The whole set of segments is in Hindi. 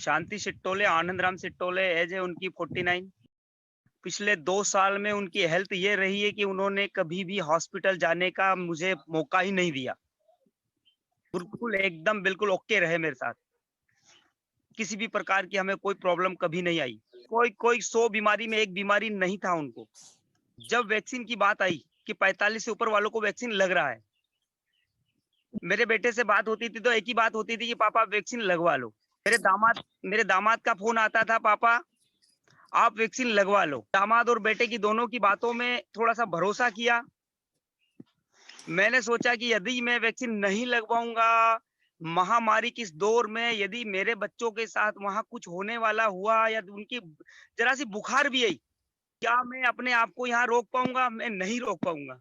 शांति सिट्टोले, आनंद राम सिट्टोले, एज है उनकी 49। पिछले 2 साल में उनकी हेल्थ ये रही है कि उन्होंने कभी भी हॉस्पिटल जाने का मुझे मौका ही नहीं दिया। बिल्कुल एकदम बिल्कुल ओके रहे मेरे साथ। किसी भी प्रकार की हमें कोई प्रॉब्लम कभी नहीं आई। कोई 100 बीमारी में एक बीमारी नहीं था उनको। जब वैक्सीन की बात आई कि 45 से ऊपर वालों को वैक्सीन लग रहा है, मेरे बेटे से बात होती थी तो एक ही बात होती थी कि पापा वैक्सीन लगवा लो। मेरे दामाद का फोन आता था, पापा आप वैक्सीन लगवा लो। दामाद और बेटे की दोनों की बातों में थोड़ा सा भरोसा किया। मैंने सोचा कि यदि मैं वैक्सीन नहीं लगवाऊंगा, महामारी की इस दौर में यदि मेरे बच्चों के साथ वहां कुछ होने वाला हुआ या उनकी जरा सी बुखार भी आई, क्या मैं अपने आप को यहाँ रोक पाऊंगा? मैं नहीं रोक पाऊंगा।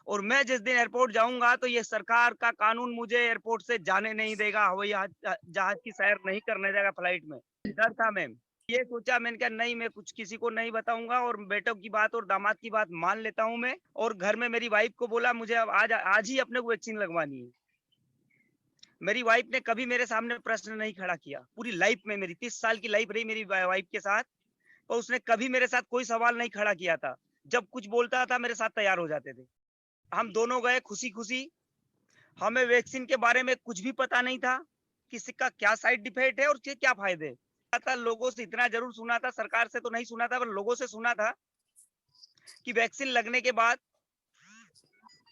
और मैं जिस दिन एयरपोर्ट जाऊंगा तो ये सरकार का कानून मुझे एयरपोर्ट से जाने नहीं देगा, हवाई जहाज की सैर नहीं करने देगा फ्लाइट में। डर था मैम। ये सोचा मैंने, क्या नहीं, मैं कुछ किसी को नहीं बताऊंगा और बेटों की बात और दामाद की बात मान लेता हूं मैं। और घर में मेरी वाइफ को बोला मुझे अब आज ही अपने को वैक्सीन लगवानी है। मेरी वाइफ ने कभी मेरे सामने प्रश्न नहीं खड़ा किया। पूरी लाइफ में, मेरी 30 साल की लाइफ रही मेरी वाइफ के साथ, और उसने कभी मेरे साथ कोई सवाल नहीं खड़ा किया था। जब कुछ बोलता था मेरे साथ तैयार हो जाते थे। हम दोनों गए खुशी खुशी। हमें वैक्सीन के बारे में कुछ भी पता नहीं था कि इसका क्या साइड इफेक्ट है और उसके क्या फायदे। लोगों से इतना जरूर सुना था, सरकार से तो नहीं सुना था, पर लोगों से सुना था कि वैक्सीन लगने के बाद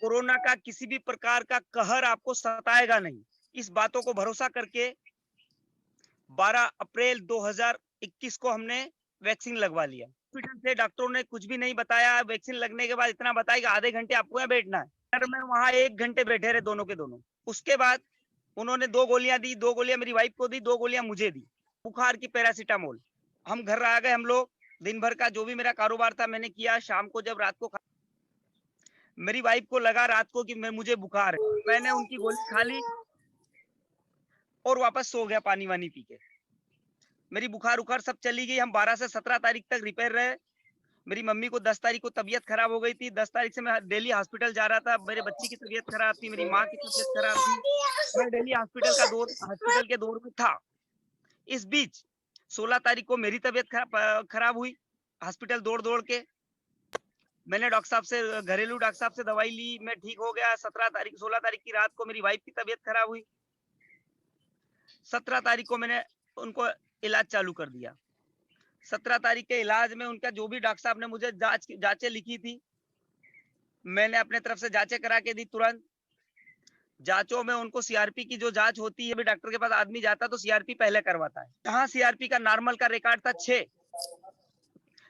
कोरोना का किसी भी प्रकार का कहर आपको सताएगा नहीं। इस बातों को भरोसा करके 12 अप्रैल 2021 को हमने वैक्सीन लगवा लिया। हॉस्पिटल से डॉक्टरों ने कुछ भी नहीं बताया। वैक्सीन लगने के बाद इतना बताया कि आधे घंटे आपको यहाँ बैठना है। में वहां 1 घंटे बैठे रहे दोनों के दोनों। उसके बाद उन्होंने 2 गोलियां दी, 2 गोलियां मेरी वाइफ को दी, 2 गोलियां मुझे दी, बुखार की पैरासीटामोल। हम घर आ गए। हम लोग दिन भर का जो भी मेरा कारोबार था मैंने किया। शाम को जब रात को मेरी वाइफ को लगा रात को कि मुझे बुखार है, मैंने उनकी गोली खा ली और वापस सो गया पानी वानी पी के। मेरी बुखार उखार सब चली गई। हम 12 से 17 तारीख तक रिपेयर रहे। मेरी मम्मी को 10 तारीख को तबीयत खराब हो गई थी। 10 तारीख से मैं डेली हॉस्पिटल जा रहा था। मेरे बच्ची की तबीयत खराब थी, मेरी माँ की तबीयत खराब थी। मैं डेली हॉस्पिटल के दौर में था। इस बीच 16 तारीख को मेरी तबीयत खराब हुई। हॉस्पिटल दौड़ दौड़ के मैंने डॉक्टर साहब से, घरेलू डॉक्टर साहब से दवाई ली। मैं ठीक हो गया। 16 तारीख की रात को मेरी वाइफ की तबीयत खराब हुई। 17 तारीख को मैंने उनको इलाज चालू कर दिया। 17 तारीख के इलाज में उनका जो भी डॉक्टर साहब ने मुझे जांचें लिखी थी, मैंने अपने तरफ से जांचें करा के दी तुरंत। जांचों में उनको सीआरपी की जो जांच होती है, भी डॉक्टर के पास आदमी जाता तो सीआरपी पहले करवाता है। जहां सीआरपी का नॉर्मल का रिकॉर्ड था 6,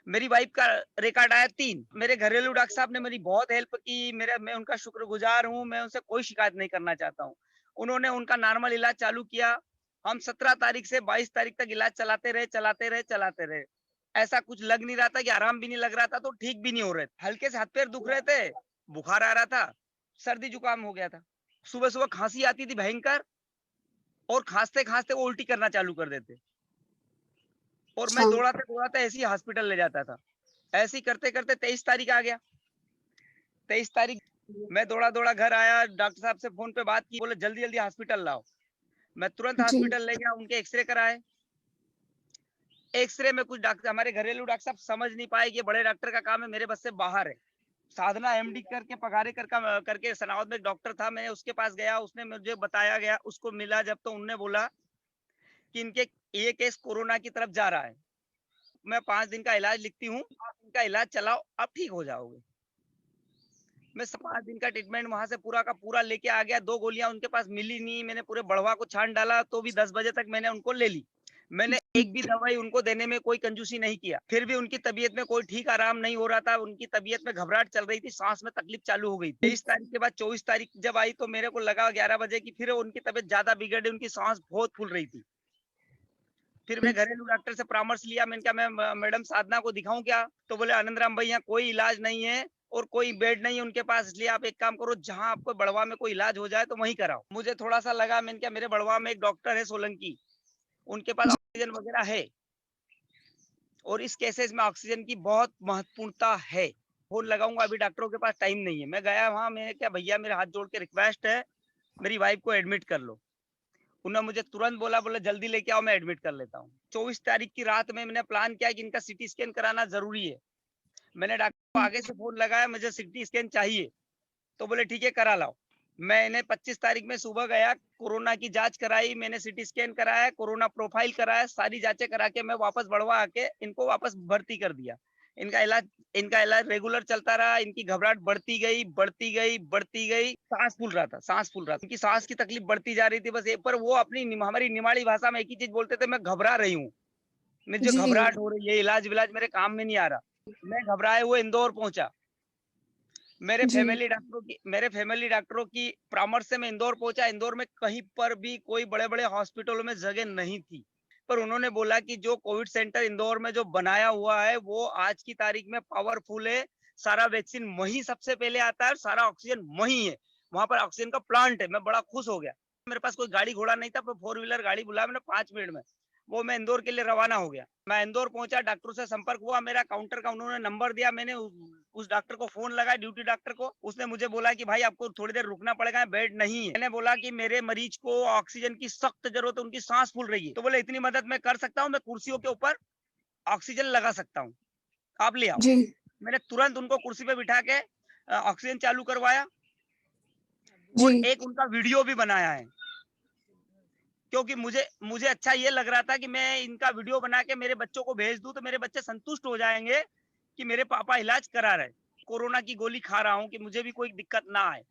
मेरी वाइफ का रिकॉर्ड आया 3। मेरे घरेलू डॉक्टर साहब ने मेरी बहुत हेल्प की। मैं उनका शुक्रगुजार हूँ। मैं उनसे कोई शिकायत नहीं करना चाहता हूँ। उन्होंने उनका नॉर्मल इलाज चालू किया। हम 17 तारीख से 22 तारीख तक इलाज चलाते रहे। ऐसा कुछ लग नहीं रहा था कि आराम भी नहीं लग रहा था, तो ठीक भी नहीं हो रहे थे। हल्के से हाथ पैर दुख रहे थे, बुखार आ रहा था, सर्दी जुकाम हो गया था। सुबह सुबह खांसी आती थी भयंकर, और खांसते खांसते वो उल्टी करना चालू कर देते। और मैं दौड़ाते दौड़ाते ऐसे ही हॉस्पिटल ले जाता था। ऐसे ही करते करते 23 तारीख आ गया। 23 तारीख मैं दौड़ा दौड़ा घर आया। डॉक्टर साहब से फोन पे बात की, बोले जल्दी जल्दी हॉस्पिटल लाओ। मैं तुरंत हॉस्पिटल ले गया। उनके एक्सरे कराए। एक्सरे में कुछ डॉक्टर, हमारे घरेलू डॉक्टर साहब समझ नहीं पाए कि बड़े डॉक्टर का काम है, मेरे बस से बाहर है। साधना एमडी करके पगारे करके सनावद में एक डॉक्टर था, मैं उसके पास गया। उसने मुझे बताया गया, उसको मिला जब, तो उन्होंने बोला कि इनके ये केस कोरोना की तरफ जा रहा है। मैं 5 दिन का इलाज लिखती हूँ, आप इनका इलाज चलाओ, आप ठीक हो जाओगे। मैं 5 दिन का ट्रीटमेंट वहां से पूरा का पूरा लेके आ गया। 2 गोलियां उनके पास मिली नहीं। मैंने पूरे बढ़वा को छान डाला, तो भी 10 बजे तक मैंने उनको ले ली। मैंने एक भी दवाई उनको देने में कोई कंजूसी नहीं किया। फिर भी उनकी तबीयत में कोई ठीक आराम नहीं हो रहा था। उनकी तबीयत में घबराहट चल रही थी, सांस में तकलीफ चालू हो गई। 23 तारीख के बाद 24 तारीख जब आई, तो मेरे को लगा 11 बजे की फिर उनकी तबीयत ज्यादा बिगड़ी, उनकी सांस बहुत फूल रही थी। फिर मैं घरेलू डॉक्टर से परामर्श लिया। मैंने कहा मैं मैडम साधना को दिखाऊं क्या? तो बोले आनंद राम भाई, यहाँ कोई इलाज नहीं है और कोई बेड नहीं है उनके पास, इसलिए आप एक काम करो, जहां आपको बड़वा में कोई इलाज हो जाए तो वहीं कराओ। मुझे थोड़ा सा लगा। मैंने कहा मेरे बड़वा में एक डॉक्टर है सोलंकी, उनके पास ऑक्सीजन वगैरह है, और इस केसेस में ऑक्सीजन की बहुत महत्वपूर्णता है। फोन लगाऊंगा, अभी डॉक्टरों के पास टाइम नहीं है। मैं गया वहां, मैंने क्या, भैया मेरे हाथ जोड़ के रिक्वेस्ट है, मेरी वाइफ को एडमिट कर लो। उन्होंने मुझे तुरंत बोला, बोले जल्दी लेके आओ, मैं एडमिट कर लेता हूँ। 24 तारीख की रात में मैंने प्लान किया कि इनका सीटी स्कैन कराना जरूरी है। मैंने डॉक्टर को आगे से फोन लगाया, मुझे सीटी स्कैन चाहिए, तो बोले ठीक है करा लाओ। मैंने 25 तारीख में सुबह गया, कोरोना की जांच कराई, मैंने सीटी स्कैन कराया, कोरोना प्रोफाइल कराया, सारी जांचें करा के मैं वापस बढ़वा आके इनको वापस भर्ती कर दिया। इनका इलाज रेगुलर चलता रहा। इनकी घबराहट बढ़ती गई, बढ़ती गई, बढ़ती गई। सांस फूल रहा था, सांस फूल रहा था। इनकी सांस की तकलीफ बढ़ती जा रही थी। बस एक पर वो अपनी हमारी निमाड़ी भाषा में एक ही चीज बोलते थे, मैं घबरा रही हूँ, मुझे जी। घबराहट हो रही है, इलाज विलाज मेरे काम में नहीं आ रहा। मैं घबराए हुए इंदौर पहुंचा। मेरे जी। फैमिली डॉक्टरों की परामर्श से मैं इंदौर पहुंचा। इंदौर में कहीं पर भी कोई बड़े बड़े हॉस्पिटलों में जगह नहीं थी, पर उन्होंने बोला कि जो कोविड सेंटर इंदौर में जो बनाया हुआ है वो आज की तारीख में पावरफुल है। सारा वैक्सीन वहीं सबसे पहले आता है, सारा ऑक्सीजन वहीं है, वहां पर ऑक्सीजन का प्लांट है। मैं बड़ा खुश हो गया। मेरे पास कोई गाड़ी घोड़ा नहीं था, पर 4 व्हीलर गाड़ी बुलाया मैंने 5 मिनट में, वो मैं इंदौर के लिए रवाना हो गया। मैं इंदौर पहुंचा, डॉक्टर से संपर्क हुआ, मेरा काउंटर का उन्होंने नंबर दिया। मैंने उस डॉक्टर को फोन लगाया, ड्यूटी डॉक्टर को। उसने मुझे बोला कि भाई आपको थोड़ी देर रुकना पड़ेगा, बेड नहीं है। मैंने बोला कि मेरे मरीज को ऑक्सीजन की सख्त जरूरत है, उनकी सांस फूल रही है। तो बोले इतनी मदद मैं कर सकता हूँ, मैं कुर्सियों के ऊपर ऑक्सीजन लगा सकता हूँ, आप ले आओ। जी। मैंने तुरंत उनको कुर्सी पे बिठा के ऑक्सीजन चालू करवाया जी। और एक उनका वीडियो भी बनाया है, क्योंकि मुझे मुझे अच्छा ये लग रहा था कि मैं इनका वीडियो बना के मेरे बच्चों को भेज दूं तो मेरे बच्चे संतुष्ट हो जाएंगे कि मेरे पापा इलाज करा रहे। कोरोना की गोली खा रहा हूँ कि मुझे भी कोई दिक्कत ना आए।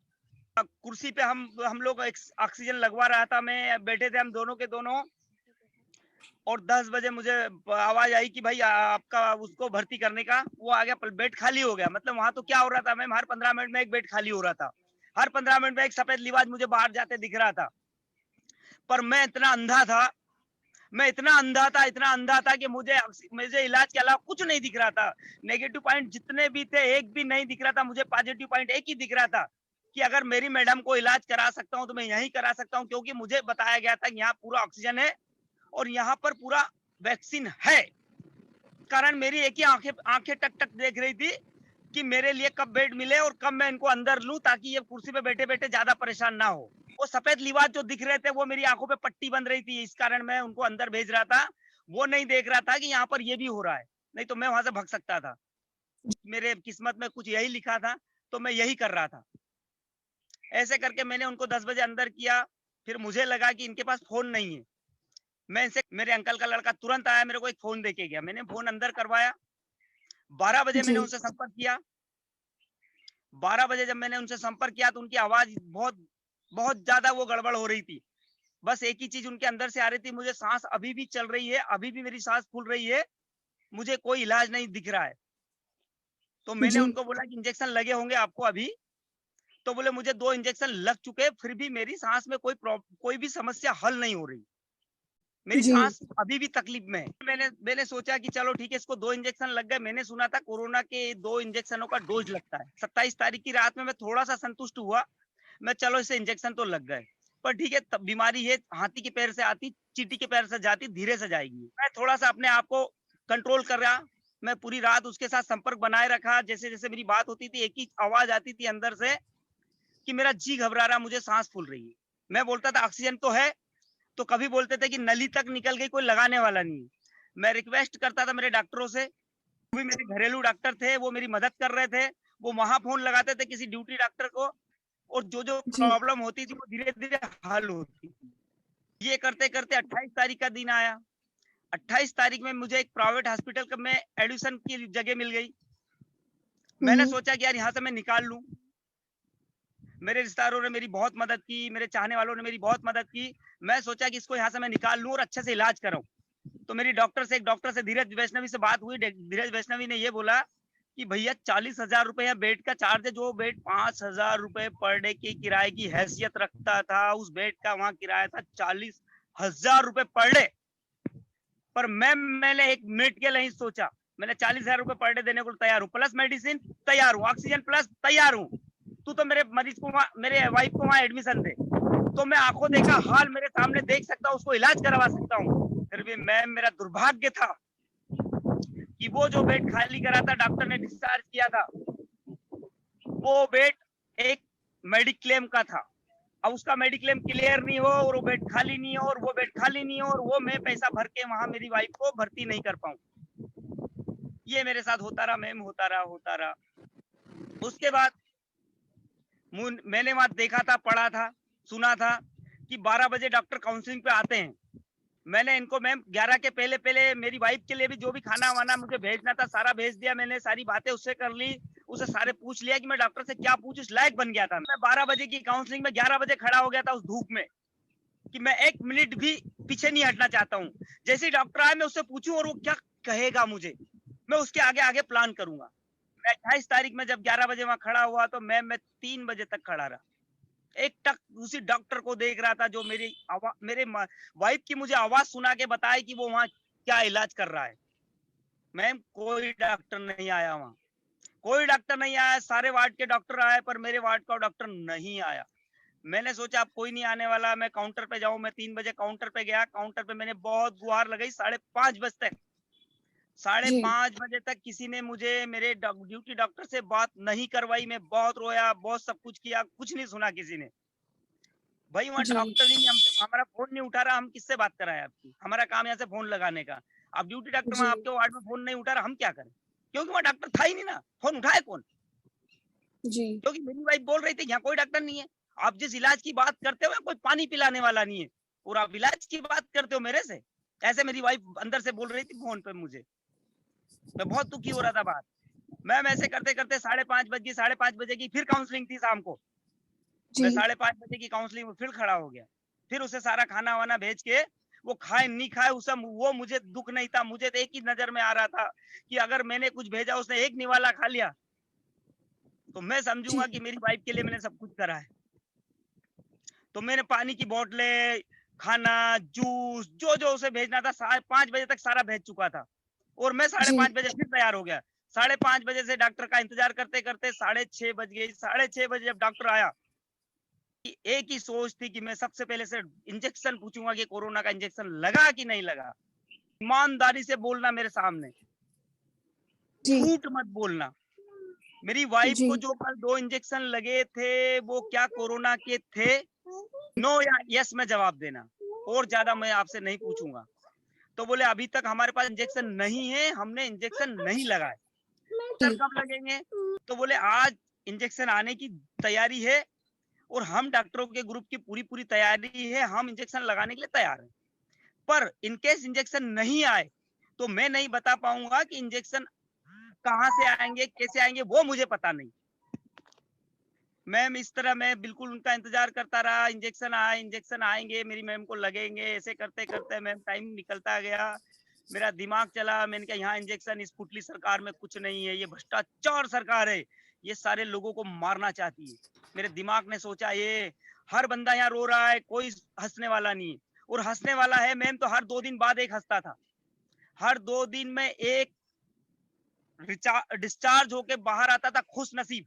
कुर्सी पे हम लोग ऑक्सीजन लगवा रहा था, मैं बैठे थे हम दोनों के दोनों। और 10 बजे मुझे आवाज आई कि भाई आपका उसको भर्ती करने का वो आ गया, बेड खाली हो गया। मतलब वहां तो क्या हो रहा था, मैम, हर 15 मिनट में एक बेड खाली हो रहा था, हर 15 मिनट में एक सफेद लिबाज मुझे बाहर जाते दिख रहा था। पर मैं इतना अंधा था, मैं इतना अंधा था कि मुझे इलाज के अलावा कुछ नहीं दिख रहा था। नेगेटिव पॉइंट जितने भी थे एक भी नहीं दिख रहा था, मुझे पॉजिटिव पॉइंट एक ही दिख रहा था कि अगर मेरी मैडम को इलाज करा सकता हूं तो मैं यहीं करा सकता हूं, क्योंकि मुझे बताया गया था कि यहाँ पूरा ऑक्सीजन है और यहाँ पर पूरा वैक्सीन है। कारण मेरी एक ही आंखें टक टक देख रही थी कि मेरे लिए कब बेड मिले और कब मैं इनको अंदर लूं, ताकि ये कुर्सी पे बैठे बैठे ज्यादा परेशान ना हो। वो सफेद लिबास जो दिख रहे थे वो मेरी आंखों पे पट्टी बन रही थी, इस कारण मैं उनको अंदर भेज रहा था। वो नहीं देख रहा था कि यहाँ पर ये भी हो रहा है, नहीं तो मैं वहां से भाग सकता था। मेरे किस्मत में कुछ यही लिखा था, तो मैं यही कर रहा था। ऐसे करके मैंने उनको 10 बजे अंदर किया। फिर मुझे लगा कि इनके पास फोन नहीं है। मैं इनसे, मेरे अंकल का लड़का तुरंत आया, मेरे को एक फोन देके गया। मैंने फोन अंदर करवाया। 12 बजे जी। मैंने उनसे संपर्क किया। 12 बजे जब मैंने उनसे संपर्क किया तो उनकी आवाज बहुत बहुत ज्यादा वो गड़बड़ हो रही थी। बस एक ही चीज उनके अंदर से आ रही थी, मुझे सांस अभी भी चल रही है, अभी भी मेरी सांस फूल रही है, मुझे कोई इलाज नहीं दिख रहा है। तो मैंने जी। उनको बोला कि इंजेक्शन लगे होंगे आपको अभी? तो बोले मुझे 2 इंजेक्शन लग चुके, फिर भी मेरी सांस में कोई भी समस्या हल नहीं हो रही, मेरी जी। सांस अभी भी तकलीफ में है। मैंने सोचा कि चलो ठीक है, इसको 2 इंजेक्शन लग गए। मैंने सुना था कोरोना के 2 इंजेक्शनों का डोज लगता है। 27 तारीख की रात में मैं थोड़ा सा संतुष्ट हुआ, मैं चलो इसे इंजेक्शन तो लग गए, पर ठीक है, तब बीमारी है, हाथी के पैर से आती, चींटी के पैर से जाती, धीरे से जाएगी। मैं थोड़ा सा अपने आप को कंट्रोल कर रहा। मैं पूरी रात उसके साथ संपर्क बनाए रखा। जैसे जैसे मेरी बात होती थी एक ही आवाज आती थी अंदर से कि मेरा जी घबरा रहा, मुझे सांस फूल रही है। मैं बोलता था ऑक्सीजन तो है, तो कभी बोलते थे कि नली तक निकल गई, कोई लगाने वाला नहीं। मैं रिक्वेस्ट करता था मेरे डॉक्टरों से, भी मेरे घरेलू डॉक्टर थे, वो मेरी मदद कर रहे थे। वो वहां फोन लगाते थे किसी ड्यूटी डॉक्टर को, और जो जो जी। प्रॉब्लम होती थी वो धीरे धीरे हल होती थी। ये करते करते 28 तारीख का दिन आया। 28 तारीख में मुझे एक प्राइवेट हॉस्पिटल में एडमिशन की जगह मिल गई। मैंने सोचा कि यार यहाँ से मैं निकाल लूं। मेरे रिश्तेदारों ने मेरी बहुत मदद की, मेरे चाहने वालों ने मेरी बहुत मदद की। मैं सोचा कि इसको यहाँ से मैं निकाल लूं और अच्छे से इलाज कराऊं। तो मेरी एक डॉक्टर से धीरज वैष्णवी से बात हुई। धीरज वैष्णवी ने ये बोला कि भैया 40,000 रुपए बेड का चार्ज है। जो बेड 5,000 रुपए पर डे की किराए की हैसियत रखता था, उस बेड का वहां किराया था 40,000 रुपए पर डे। पर मैंने एक मिनट के लिए नहीं सोचा, मैंने 40,000 रुपए पर डे देने को तैयार हूँ, प्लस मेडिसिन तैयार हूँ, ऑक्सीजन प्लस तैयार हूँ। तू तो मेरे मरीज को मेरे वाइफ को वहां एडमिशन दे, तो मैं आंखों देखा हाल मेरे सामने देख सकता हूँ, उसको इलाज करवा सकता हूँ। फिर भी मेरा दुर्भाग्य था कि वो जो बेड खाली करा था, डॉक्टर ने डिस्चार्ज किया था, वो बेड एक मेडिक्लेम का था। अब उसका मेडिक्लेम क्लियर नहीं हो और वो बेड खाली नहीं हो और वो बेड खाली नहीं हो और वो मैं पैसा भर के वहां मेरी वाइफ को भर्ती नहीं कर पाऊं। ये मेरे साथ होता रहा मैम, होता रहा। उसके बाद मैंने वहां देखा था, पढ़ा था, सुना था कि 12 बजे डॉक्टर काउंसलिंग पे आते हैं। मैंने इनको मैम 11 के पहले मेरी वाइफ के लिए भी जो भी खाना वाना मुझे भेजना था सारा भेज दिया। मैंने सारी बातें उससे कर ली, उसे सारे पूछ लिया कि मैं डॉक्टर से क्या पूछूं, इस लायक बन गया था। मैं 12 बजे की काउंसलिंग में 11 बजे खड़ा हो गया था उस धूप में कि मैं 1 मिनट भी पीछे नहीं हटना चाहता हूँ। जैसे डॉक्टर आए मैं उससे पूछूं और वो क्या कहेगा मुझे, मैं उसके आगे आगे प्लान करूंगा। मैं 28 तारीख में जब 11 बजे वहां खड़ा हुआ तो मैं 3 बजे तक खड़ा रहा, एक टक उसी डॉक्टर को देख रहा था जो मेरे वाइफ की मुझे आवाज सुना के बताए कि वो वहां क्या इलाज कर रहा है। मैम कोई डॉक्टर नहीं आया वहां, कोई डॉक्टर नहीं आया। सारे वार्ड के डॉक्टर आए पर मेरे वार्ड का डॉक्टर नहीं आया। मैंने सोचा अब कोई नहीं आने वाला, मैं काउंटर पे जाऊं। मैं 3 बजे काउंटर पे गया। काउंटर पे मैंने बहुत गुहार लगाई 5:30 बजे तक। 5:30 बजे तक किसी ने मुझे मेरे ड्यूटी डॉक्टर से बात नहीं करवाई। मैं बहुत रोया, बहुत सब कुछ किया, कुछ नहीं सुना किसी ने। भाई वहाँ डॉक्टर ही नहीं, हमसे हमारा फोन नहीं उठा रहा, हम किससे बात कराएं आपकी? हमारा काम यहाँ से फोन लगाने का। अब ड्यूटी डॉक्टर वहाँ आपके वार्ड में फोन नहीं उठा रहा, हम क्या करें? क्योंकि वहाँ डॉक्टर था ही नहीं ना, फोन उठाए कौन? क्योंकि मेरी वाइफ बोल रही थी यहाँ कोई डॉक्टर नहीं है। आप जिस इलाज की बात करते हो कोई पानी पिलाने वाला नहीं है और आप इलाज की बात करते हो मेरे से, ऐसे मेरी वाइफ अंदर से बोल रही थी फोन पे मुझे। मैं बहुत दुखी हो रहा था बात। मैम ऐसे करते करते 5:30 बज गई। 5:30 बजे की फिर काउंसलिंग थी शाम को। मैं 5:30 बजे की काउंसलिंग में फिर खड़ा हो गया। फिर उसे सारा खाना वाना भेज के वो खाए नहीं खाए उसे वो मुझे दुख नहीं था। मुझे तो एक ही नजर में आ रहा था कि अगर मैंने कुछ भेजा उसने एक निवाला खा लिया तो मैं समझूंगा कि मेरी वाइफ के लिए मैंने सब कुछ करा है। तो मैंने पानी की बोतलें, खाना, जूस जो जो उसे भेजना था 5:30 बजे तक सारा भेज चुका था और मैं 5:30 बजे फिर तैयार हो गया। 5:30 बजे से डॉक्टर का इंतजार करते करते 6:30 बज गई। 6:30 बजे जब डॉक्टर आया, एक ही सोच थी कि मैं सबसे पहले से इंजेक्शन पूछूंगा कि कोरोना का इंजेक्शन लगा कि नहीं लगा। ईमानदारी से बोलना मेरे सामने, झूठ मत बोलना। मेरी वाइफ को जो कल 2 इंजेक्शन लगे थे वो क्या कोरोना के थे? नो या यस में जवाब देना, और ज्यादा मैं आपसे नहीं पूछूंगा। तो बोले अभी तक हमारे पास इंजेक्शन नहीं है, हमने इंजेक्शन नहीं लगाए। सर कब लगेंगे? तो बोले आज इंजेक्शन आने की तैयारी है और हम डॉक्टरों के ग्रुप की पूरी तैयारी है, हम इंजेक्शन लगाने के लिए तैयार हैं। पर इनकेस इंजेक्शन नहीं आए तो मैं नहीं बता पाऊंगा कि इंजेक्शन कहां से आएंगे, कैसे आएंगे, वो मुझे पता नहीं। मैम इस तरह मैं बिल्कुल उनका इंतजार करता रहा। इंजेक्शन आए, इंजेक्शन आएंगे, मेरी मैम को लगेंगे। ऐसे करते करते मैम टाइम निकलता गया। मेरा दिमाग चला। मैंने कहा यहाँ इंजेक्शन इस पुटली सरकार में कुछ नहीं है, ये भ्रष्टाचार सरकार है, ये सारे लोगों को मारना चाहती है। मेरे दिमाग ने सोचा ये हर बंदा यहाँ रो रहा है, कोई हंसने वाला नहीं है। और हंसने वाला है मैम तो हर 2 दिन बाद एक हंसता था। हर 2 दिन में एक डिस्चार्ज होके बाहर आता था खुश नसीब,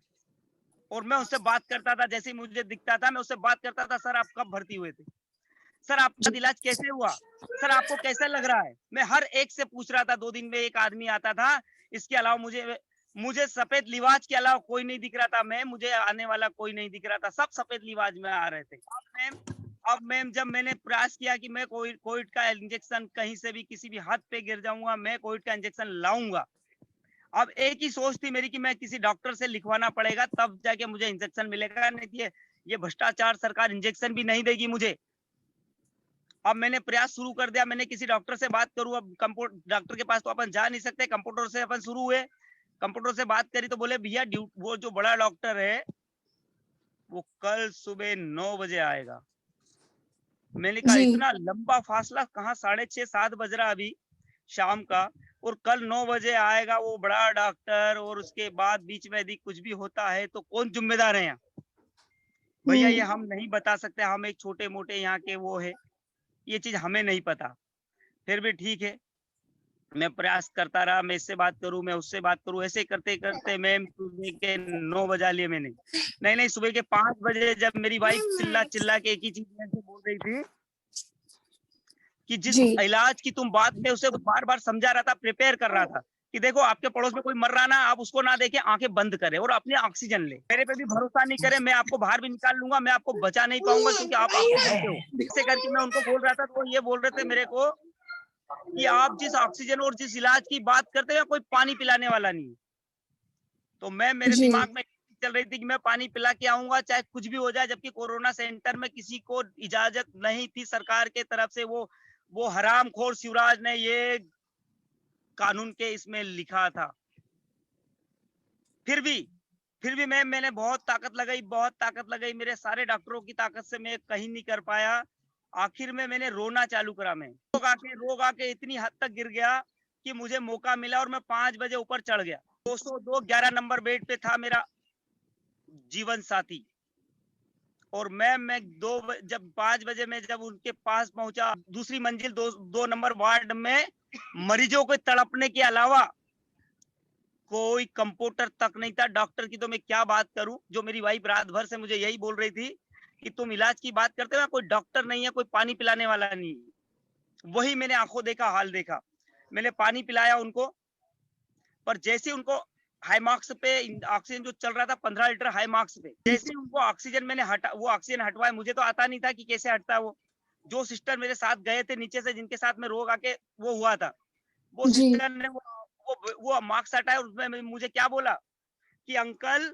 और मैं उससे बात करता था। जैसे मुझे दिखता था मैं उससे बात करता था, सर आप कब भर्ती हुए थे? सर आपका इलाज कैसे हुआ? सर आपको कैसा लग रहा है? मैं हर एक से पूछ रहा था। 2 दिन में एक आदमी आता था। इसके अलावा मुझे सफेद लिबाज के अलावा कोई नहीं दिख रहा था। मैं मुझे आने वाला कोई नहीं दिख रहा था, सब सफेद लिबाज में आ रहे थे। अब मैम जब मैंने प्रयास किया कि मैं कोविड का इंजेक्शन कहीं से भी किसी भी हाथ पे गिर जाऊंगा, मैं कोविड का इंजेक्शन लाऊंगा। अब एक ही सोच थी मेरी कि मैं किसी डॉक्टर से लिखवाना पड़ेगा तब जाके मुझे इंजेक्शन मिलेगा, नहीं ये भ्रष्टाचार सरकार इंजेक्शन भी नहीं देगी मुझे। अब मैंने प्रयास शुरू कर दिया, मैंने किसी डॉक्टर से बात करूं। अब डॉक्टर के पास तो अपन जा नहीं सकते, कंप्यूटर से अपन शुरू हुए। कंप्यूटर से बात करी तो बोले भैया वो जो बड़ा डॉक्टर है वो कल सुबह 9 बजे आएगा। मैंने कहा इतना लंबा फासला कहाँ? 6:30-7 बज रहा अभी शाम का, और कल 9 बजे आएगा वो बड़ा डॉक्टर, और उसके बाद बीच में यदि कुछ भी होता है तो कौन जिम्मेदार है यहाँ? भैया ये हम नहीं बता सकते, हम एक छोटे मोटे यहाँ के वो है, ये चीज हमें नहीं पता। फिर भी ठीक है, मैं प्रयास करता रहा, मैं इससे बात करूं, मैं उससे बात करूं। ऐसे करते करते मैम सुबह के 9 बजा लिए मैंने। नहीं सुबह के 5 बजे जब मेरी वाइफ चिल्ला चिल्ला के एक ही चीज से बोल रही थी कि जिस इलाज की तुम बात में उसे बार बार समझा रहा था, प्रिपेयर कर रहा था, कि देखो आपके पड़ोस में कोई मर रहा ना, आप उसको ना देखें, आंखें बंद करें और अपने ऑक्सीजन ले। मेरे पे भी भरोसा नहीं करें, मैं आपको बाहर भी निकाल लूंगा, मैं आपको बचा नहीं पाऊंगा क्योंकि आप ऑक्सीजन पे हो। ऐसे करके मैं उनको बोल रहा था, तो वो ये बोल रहे थे मेरे को कि आप जिस ऑक्सीजन और जिस इलाज की बात करते हैं, कोई पानी पिलाने वाला नहीं। तो मेरे जी। दिमाग में चल रही थी कि मैं पानी पिला के आऊंगा चाहे कुछ भी हो जाए, जबकि कोरोना सेंटर में किसी को इजाजत नहीं थी सरकार के तरफ से। वो हरामखोर शिवराज ने ये कानून के इसमें लिखा था। फिर भी मैंने बहुत ताकत लगाई, बहुत ताकत लगाई, मेरे सारे डॉक्टरों की ताकत से मैं कहीं नहीं कर पाया। आखिर में मैंने रोना चालू करा। मैं रोग आके इतनी हद तक गिर गया कि मुझे मौका मिला और मैं 5 बजे ऊपर चढ़ गया। 202 11 नंबर बेड पे था मेरा जीवन साथी। और मैं जब 5 बजे में जब उनके पास पहुंचा, दूसरी मंजिल 2 नंबर वार्ड में मरीजों को तड़पने के अलावा कोई कंप्यूटर तक नहीं था। डॉक्टर की तो मैं क्या बात करूं, जो मेरी वाइफ रात भर से मुझे यही बोल रही थी कि तुम इलाज की बात करते हो, कोई डॉक्टर नहीं है, कोई पानी पिलाने वाला नहीं। वही मैंने आंखों देखा, हाल देखा। मैंने पानी पिलाया उनको, पर जैसे उनको हाई मार्क्स पे ऑक्सीजन जो चल रहा था 15 लीटर हाई मार्क्स पे, जैसे उनको ऑक्सीजन मैंने वो ऑक्सीजन हटवाया, मुझे तो आता नहीं था कि कैसे हटता है वो। जो सिस्टर मेरे साथ गए थे नीचे से, जिनके साथ में रोग आके वो हुआ था, वो जी। सिस्टर ने वो मार्क्स हटाया। उसमें मुझे क्या बोला कि अंकल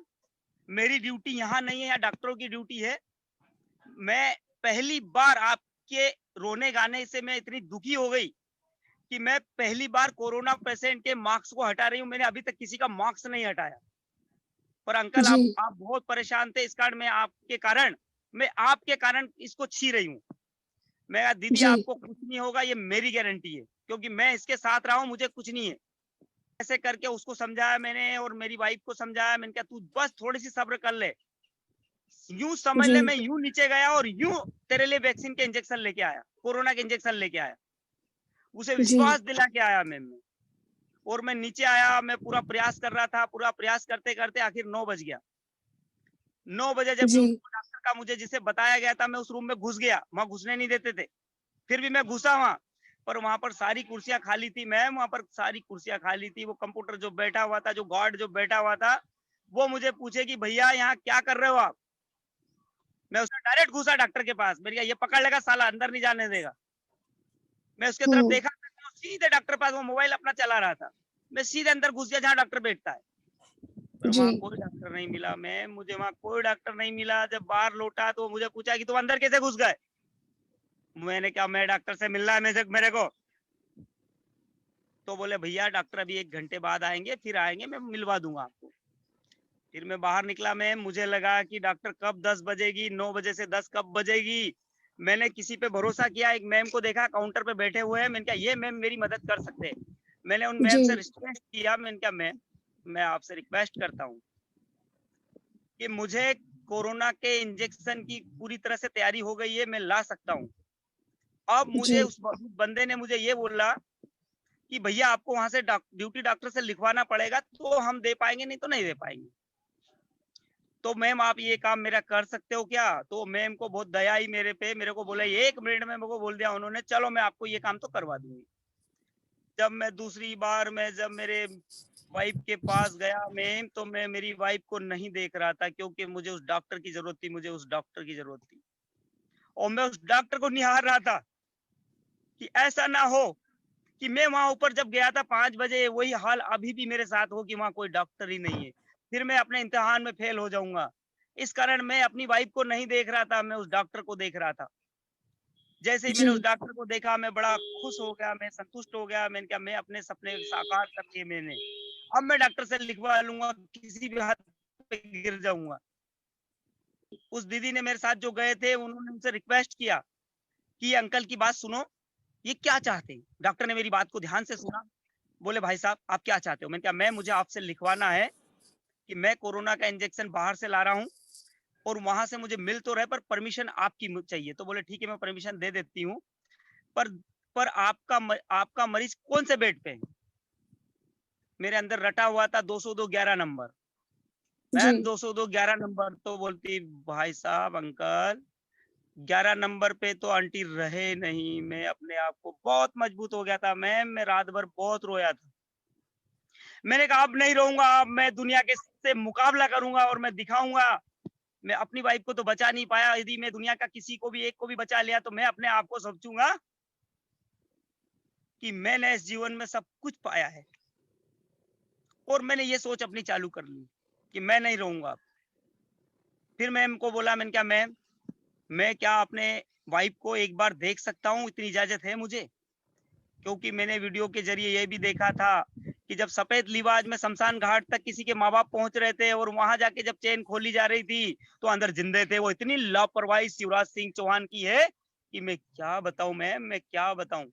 मेरी ड्यूटी यहाँ नहीं है, यहाँ डॉक्टरों की ड्यूटी है। मैं पहली बार आपके रोने गाने से मैं इतनी दुखी हो गई कि मैं पहली बार कोरोना पेशेंट के मार्क्स को हटा रही हूँ। मैंने अभी तक किसी का मार्क्स नहीं हटाया। पर अंकल जी। आप बहुत परेशान थे, इस कारण मैं आपके कारण इसको छी रही हूँ। मैं कहा दीदी जी। आपको कुछ नहीं होगा, ये मेरी गारंटी है, क्योंकि मैं इसके साथ रहा हूँ, मुझे कुछ नहीं है। ऐसे करके उसको समझाया मैंने और मेरी वाइफ को समझाया। मैंने कहा तू बस थोड़ी सी सब्र कर ले, यूं समझ जी। ले मैं यूं नीचे गया और यूं तेरे लिए वैक्सीन के इंजेक्शन लेके आया, कोरोना के इंजेक्शन लेके आया, उसे जी। विश्वास दिला के आया मैं। और मैं नीचे आया, मैं पूरा प्रयास कर रहा था, पूरा प्रयास करते करते आखिर 9 बज गया। 9 बजे जब भी जी। उनको डॉक्टर का मुझे जिसे बताया गया था, मैं उस रूम में घुस गया। वहां घुसने नहीं देते थे, फिर भी मैं घुसा वहां। पर वहां पर सारी कुर्सियां खाली थी मैम, वहां पर सारी कुर्सियां खाली थी। वो कंप्यूटर जो बैठा हुआ था, जो गार्ड जो बैठा हुआ था, वो मुझे पूछे कि भैया यहाँ क्या कर रहे हो आप। मैं उसने डायरेक्ट घुसा डॉक्टर के पास, मैंने कहा ये पकड़ लेगा साला, अंदर नहीं जाने देगा। मैं उसके तरफ हुँ। देखा, सीधे डॉक्टर पास वो मोबाइल अपना चला रहा था। मैं सीधे अंदर घुस गया जहाँ डॉक्टर बैठता है। पर जी। वहाँ कोई डॉक्टर नहीं मिला मैम, मुझे वहाँ कोई डॉक्टर नहीं मिला। जब बाहर लौटा तो मुझे पूछा कि तुम अंदर कैसे घुस गए। मैंने कहा मैं डॉक्टर से मिलना है मेरे को। तो बोले भैया डॉक्टर अभी 1 घंटे बाद आएंगे, फिर आएंगे, मैं मिलवा दूंगा आपको। फिर मैं बाहर निकला मैम, मुझे लगा कि डॉक्टर कब 10 बजेगी, 9 बजे से 10 कब बजेगी। मैंने किसी पे भरोसा किया, एक मैम को देखा काउंटर पे बैठे हुए हैं, मैंने कहा ये मैम मेरी मदद कर सकते हैं। मैंने उन मैम जी। से रिक्वेस्ट किया, मैंने कहा मैम मैं आपसे रिक्वेस्ट करता हूँ कि मुझे कोरोना के इंजेक्शन की पूरी तरह से तैयारी हो गई है, मैं ला सकता हूँ। अब जी। मुझे उस बंदे ने मुझे ये बोला कि भैया आपको वहां से ड्यूटी डॉक्टर से लिखवाना पड़ेगा, तो हम दे पाएंगे, नहीं तो नहीं दे पाएंगे। तो मैम आप ये काम मेरा कर सकते हो क्या। तो मैम को बहुत दया आई मेरे पे, मेरे को बोला 1 मिनट में मेरे को बोल दिया उन्होंने, चलो मैं आपको ये काम तो करवा दूंगी। जब मैं दूसरी बार मैं जब मेरे वाइफ के पास गया मैम, तो मैं मेरी वाइफ को नहीं देख रहा था, क्योंकि मुझे उस डॉक्टर की जरूरत थी, मुझे उस डॉक्टर की जरूरत थी। और मैं उस डॉक्टर को निहार रहा था कि ऐसा ना हो कि मैं वहां ऊपर जब गया था 5 बजे, वही हाल अभी भी मेरे साथ हो कि वहां कोई डॉक्टर ही नहीं है, फिर मैं अपने इम्तिहान में फेल हो जाऊंगा। इस कारण मैं अपनी वाइफ को नहीं देख रहा था, मैं उस डॉक्टर को देख रहा था। जैसे ही मैंने उस जी। डॉक्टर को देखा, मैं बड़ा खुश हो गया, मैं संतुष्ट हो गया। मैंने कहा मैं अपने सपने साकार कर लिए मैंने, अब मैं डॉक्टर से लिखवा लूंगा, किसी भी हाथ पे गिर जाऊंगा। उस दीदी ने मेरे साथ जो गए थे, उन्होंने मुझसे रिक्वेस्ट किया कि अंकल की बात सुनो, ये क्या चाहते हैं। डॉक्टर ने मेरी बात को ध्यान से सुना, बोले भाई साहब आप क्या चाहते हो। मैंने कहा मैं मुझे आपसे लिखवाना है कि मैं कोरोना का इंजेक्शन बाहर से ला रहा हूँ और वहां से मुझे मिल तो रहे, पर परमिशन आपकी चाहिए। तो बोले ठीक है मैं परमिशन दे देती हूँ, पर आपका मरीज कौन से बेड पे है। मेरे अंदर रटा हुआ था 202 11 नंबर। जी। Ma'am 202 11 number. तो बोलती भाई साहब अंकल 11 नंबर पे तो आंटी रहे नहीं। मैं अपने आप को बहुत मजबूत हो गया था मैम, मैं रात भर बहुत रोया था। मैंने कहा अब नहीं रहूंगा, अब मैं दुनिया के से मुकाबला करूंगा और मैं दिखाऊंगा। मैं अपनी वाइफ को तो बचा नहीं पाया, यदि मैं दुनिया का किसी को भी एक को भी बचा लिया तो मैं अपने आप को समझूंगा कि मैंने इस जीवन में सब कुछ पाया है। और मैंने ये सोच अपनी चालू कर ली कि मैं नहीं रहूंगा। फिर मैम को बोला, मैंने क्या मैम, मैं क्या अपने वाइफ को एक बार देख सकता हूँ, इतनी इजाजत है मुझे? क्योंकि मैंने वीडियो के जरिए ये भी देखा था कि जब सफेद लिबाज में शमशान घाट तक किसी के माँ बाप पहुंच रहे थे और वहां जाके जब चेन खोली जा रही थी तो अंदर जिंदे थे। वो इतनी लापरवाही शिवराज सिंह चौहान की है कि मैं क्या बताऊं मैम, मैं क्या बताऊं।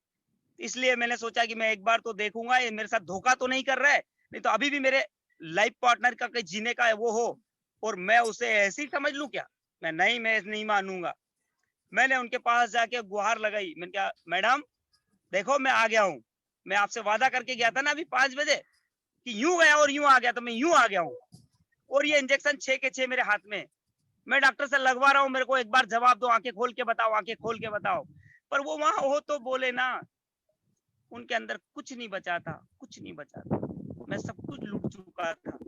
इसलिए मैंने सोचा कि मैं एक बार तो देखूंगा, ये मेरे साथ धोखा तो नहीं कर रहा है, नहीं तो अभी भी मेरे लाइफ पार्टनर का कहीं जीने का वो हो और मैं उसे ऐसी समझ लूं क्या? मैं नहीं मानूंगा। मैंने उनके पास जाके गुहार लगाई। मैंने कहा मैडम देखो मैं आ गया हूँ, मैं आपसे वादा करके गया था ना अभी 5 बजे कि यूं गया और यूं आ गया, तो मैं यूं आ गया हूँ। और ये इंजेक्शन 6 के 6 मेरे हाथ में, मैं डॉक्टर से लगवा रहा हूँ, मेरे को एक बार जवाब दो, आंखें खोल के बताओ, आंखें खोल के बताओ। पर वो वहां हो तो बोले ना, उनके अंदर कुछ नहीं बचा था, कुछ नहीं बचा था, मैं सब कुछ लूट चुका था।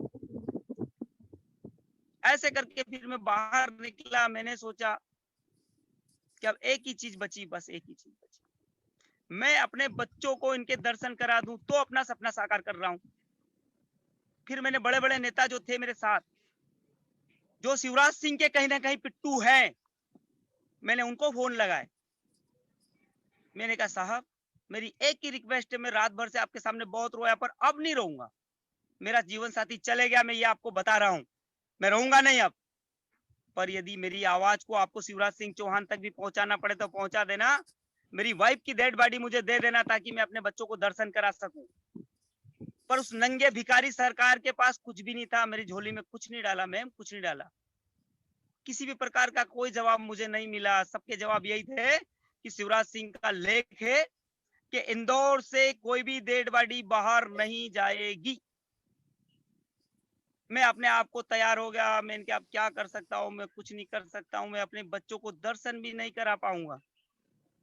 ऐसे करके फिर मैं बाहर निकला। मैंने सोचा कि अब एक ही चीज बची, बस एक ही चीज बची, मैं अपने बच्चों को इनके दर्शन करा दूं तो अपना सपना साकार कर रहा हूं। फिर मैंने बड़े बड़े नेता जो थे मेरे साथ, जो शिवराज सिंह के कहीं ना कहीं पिट्टू हैं, मैंने उनको फोन लगाए। मैंने कहा साहब मेरी एक ही रिक्वेस्ट है, मैं रात भर से आपके सामने बहुत रोया पर अब नहीं रहूंगा। मेरा जीवन साथी चले गया, मैं ये आपको बता रहा हूं, मैं रहूंगा नहीं अब। पर यदि मेरी आवाज को आपको शिवराज सिंह चौहान तक भी पहुंचाना पड़े तो पहुंचा देना। मेरी वाइफ की डेड बॉडी मुझे दे देना ताकि मैं अपने बच्चों को दर्शन करा सकूं। पर उस नंगे भिखारी सरकार के पास कुछ भी नहीं था, मेरी झोली में कुछ नहीं डाला मैम, कुछ नहीं डाला। किसी भी प्रकार का कोई जवाब मुझे नहीं मिला। सबके जवाब यही थे कि शिवराज सिंह का लेख है कि इंदौर से कोई भी डेड बॉडी बाहर नहीं जाएगी। मैं अपने आप को तैयार हो गया। मैं इनके अब क्या कर सकता हूँ, मैं कुछ नहीं कर सकता हूँ, मैं अपने बच्चों को दर्शन भी नहीं करा पाऊंगा,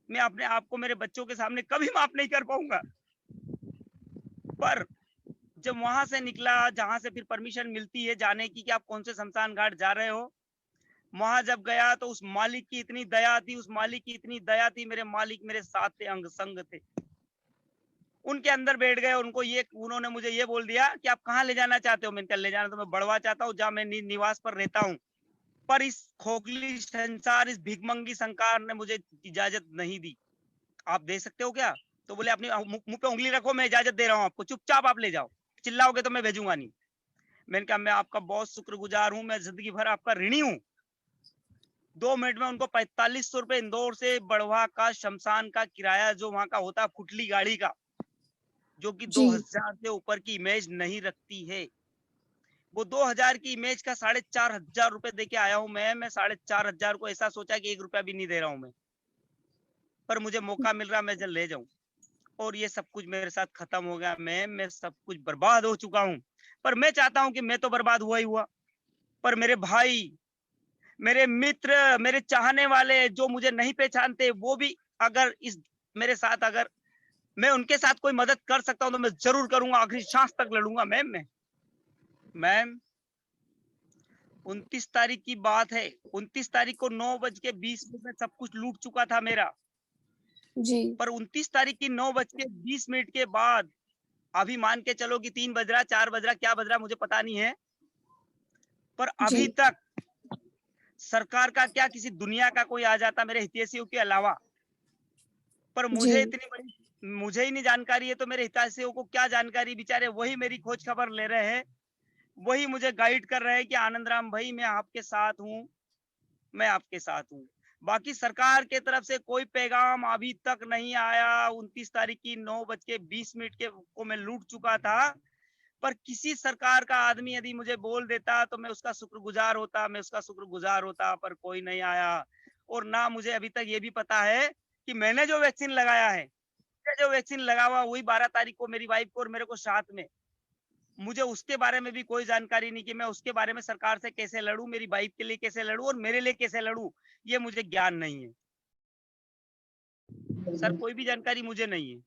मैं अपने आप को मेरे बच्चों के सामने कभी माफ नहीं कर पाऊंगा। पर जब वहां से निकला, जहां से फिर परमिशन मिलती है जाने की कि आप कौन से शमशान घाट जा रहे हो, वहां जब गया तो उस मालिक की इतनी दया थी, उस मालिक की इतनी दया थी, मेरे मालिक मेरे साथ थे, अंग संग थे। उनके अंदर बैठ गए, उन्होंने मुझे ये बोल दिया कि आप कहाँ ले जाना चाहते हो। मैंने कहा ले जाना तो मैं बड़वा चाहता हूँ, जहाँ मैं निवास पर रहता हूँ, पर इस खोखली संसार, इस भिखमंगी संसार ने मुझे इजाजत नहीं दी। आप दे सकते हो क्या? तो बोले अपनी मुंह पे उंगली रखो, मैं इजाजत दे रहा हूँ आपको, चुपचाप आप ले जाओ, चिल्लाओगे तो मैं भेजूंगा नहीं। मैंने कहा मैं आपका बहुत शुक्रगुजार हूँ, मैं जिंदगी भर आपका ऋणी हूँ। 2 मिनट में उनको 4500 रुपए इंदौर से बड़वा का शमशान का किराया जो वहां का होता है फुटली गाड़ी का, जो कि जी 2000 से ऊपर की इमेज नहीं रखती है, वो 2000 की इमेज का 4500 रुपए दे के आया हूँ मैं 4500 को ऐसा सोचा कि 1 रुपया भी नहीं दे रहा हूँ मैं, पर मुझे मौका मिल रहा मैं जल्द ले जाऊं। और ये सब कुछ मेरे साथ खत्म हो गया मैं सब कुछ बर्बाद हो चुका हूँ। पर मैं चाहता हूँ कि मैं तो बर्बाद हुआ ही हुआ, पर मेरे भाई, मेरे मित्र, मेरे चाहने वाले जो मुझे नहीं पहचानते, वो भी अगर इस मेरे साथ, अगर मैं उनके साथ कोई मदद कर सकता हूँ तो मैं जरूर करूंगा, आखिरी सांस तक लड़ूंगा। मैम 29 तारीख की बात है, 29 तारीख को 9:20 में सब कुछ लूट चुका था मेरा। जी पर 29 तारीख की 9:20 के बाद, अभी मान के चलो कि 3 बज रहा, 4 बज रहा, क्या बज रहा मुझे पता नहीं है, पर जी अभी तक सरकार का क्या, किसी दुनिया का कोई आ जाता मेरे हितैषियों के अलावा। पर जी मुझे ही नहीं जानकारी है तो मेरे हितैषियों को क्या जानकारी, बेचारे वही मेरी खोज खबर ले रहे हैं, वही मुझे गाइड कर रहे हैं कि आनंद राम भाई मैं आपके साथ हूँ, मैं आपके साथ हूँ। बाकी सरकार के तरफ से कोई पैगाम अभी तक नहीं आया। 29 तारीख की 9:20 के को मैं लूट चुका था, पर किसी सरकार का आदमी यदि मुझे बोल देता तो मैं उसका शुक्रगुजार होता, मैं उसका शुक्रगुजार होता, पर कोई नहीं आया। और ना मुझे अभी तक ये भी पता है कि मैंने जो वैक्सीन लगाया है, जो वैक्सीन लगा हुआ वही 12 तारीख को मेरी वाइफ को और मेरे को साथ में, मुझे उसके बारे में भी कोई जानकारी नहीं कि मैं उसके बारे में सरकार से कैसे लड़ूं, मेरी वाइफ के लिए कैसे लड़ूं और मेरे लिए कैसे लड़ूं, ये मुझे ज्ञान नहीं है सर, कोई भी जानकारी मुझे नहीं है।